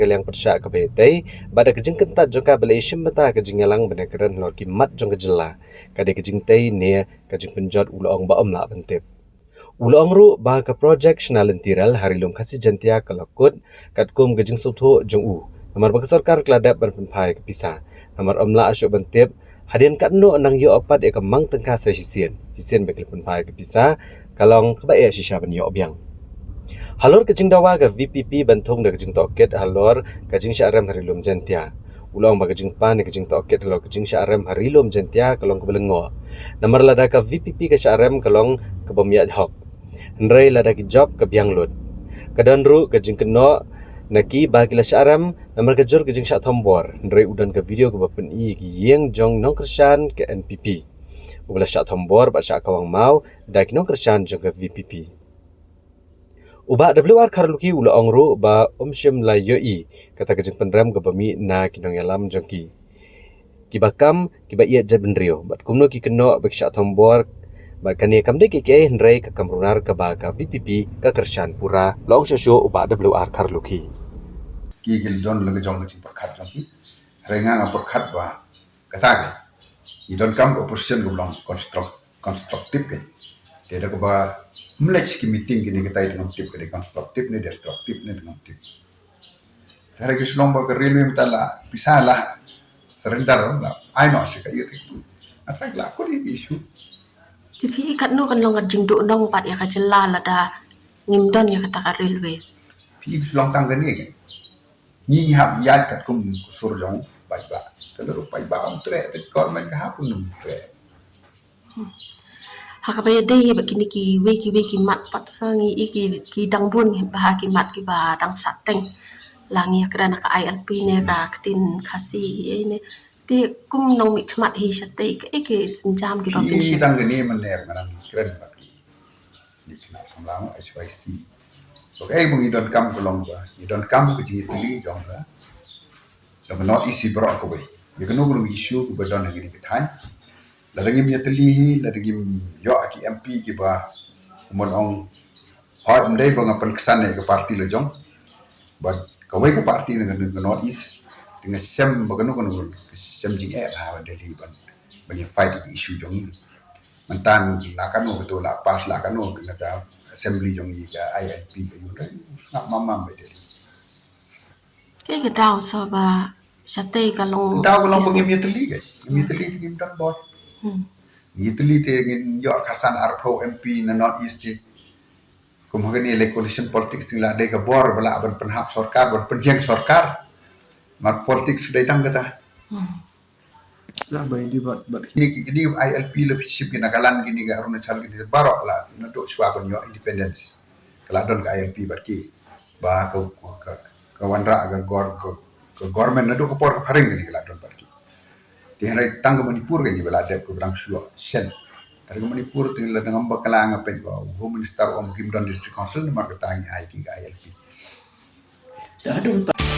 yang persyak ke betai, pada kejing kentat jongka Malaysia mata kejing yalang benekaran lor kimat jong kejela. Kade kejing tei ne kejing penjot ulong baom la bentip. Ulong ru bah ke projek shnalin tiral harilum kasih jantia kelakut katkum kejing sutho jong u. Namar bagi sarkar keladap berpenpai kepisah. Namar omla asyuk bentip hadian kat no nang yo opat eka mang tengka sa hisien. Hisien bagi penpai kepisah kalong kebaik shisha ben yo obyang. Halor kejing dawa ke VPP bantung da kejing toket halor kejing syarem harilum jantia. Ulang ba kejing pan kejing toket halor kejing syarem harilum jantia kalong kebelengo. Namar lada ke VPP ke syarem kalong kebemiat hok. Hendrai lada ki job ke biang lut. Kadan ru kejing keno naki bagi la syarem namar kejur kejing syak tombor. Hendrai udan ke video ke bapen i ki yeng jong nong kersan ke NPP. Ubala syak tombor ba syak kawang mau da ki nong kersan jong ke VPP. Uba WR Karluki ula ongru ba omsyem la yoi kata kejeng penrem ke bami na kinong yalam jongki. Kibakam kiba iya jabendrio bat kumno ki keno bek syak tombor bat kani kam de ki hendrai ke kamrunar ke ba ka VPP ke Kershan Pura long shosho uba WR Karluki. Ki gil don lege jong kejeng perkat jongki. Rengang perkat ba kata ke. You don't come opposition gulong konstruktif ke. Tidak ke ba mlech ki meeting kini kita itu ngtip ke konstruktif ni destruktif ni ngtip. Tare ki slomba ke railway mitala pisala surrender la ai no sika yete. Atrak la ko di issue. Tapi ikat no kan long kejing do nong pat ya kajela lada ngimdon ya kata ka railway. Pi slong tang gani ke. Ni hab ya kat kum sur jong bai ba. Telur bai ba om tre te government ka hapun num tre. Hakabaya dei begini ki weki mat pat sangi iki dangbun bah ki mat ki ba dang sateng langi kerana ka ILP ne ka ketin kasih ini ti kum nong mi khmat hi sate ke senjam ki Pi pension tang gani mener manang keren ba ki. Ni kena samlang SYC. Okay, mung idon kam kolong ba. Idon kam ke jingi tili jong ba. Lo not isi bro ko we. You can know issue ko ba don ngini kitan. La dengim ya tili la dengim yo aki MP ki ba mon ong hot mdai ba ngapan kesane ke parti lo jong. Ba kawai ke parti dengan not is dengan sem ba kanu kanu sem jing ha ba deli ban banyak fight issue jong ini. Mantan la kanu betul la pas la kanu ka assembly jong i ka ILP ka yun ngap mamam ba deli. ke daw so ba sate ka long Daw ko lang bangim yeteli guys. Yeteli tingim dan bot. Yeteli tingin yo kasan arpo MP na North East ti. Kum hagani le coalition politics la de ka bor bala ban penhap sarkar ban penjeng sarkar. Mak politics dai tang kata. Lah bay di bat Ini ILP lebih sip kina kalan gini ga aruna chal gini barok la untuk suaban yo independence. Keladon ka ILP barki. Ba ka wanra ga ke government na do ko por ka paring gini keladon barki. Tiharai tangga Manipur kan di belada ko berang suo sen. Tari Manipur tu la dengan bakala ngapet ba Home Minister Om Kim Don District Council mar ka tangi ai ki ILP. dah ada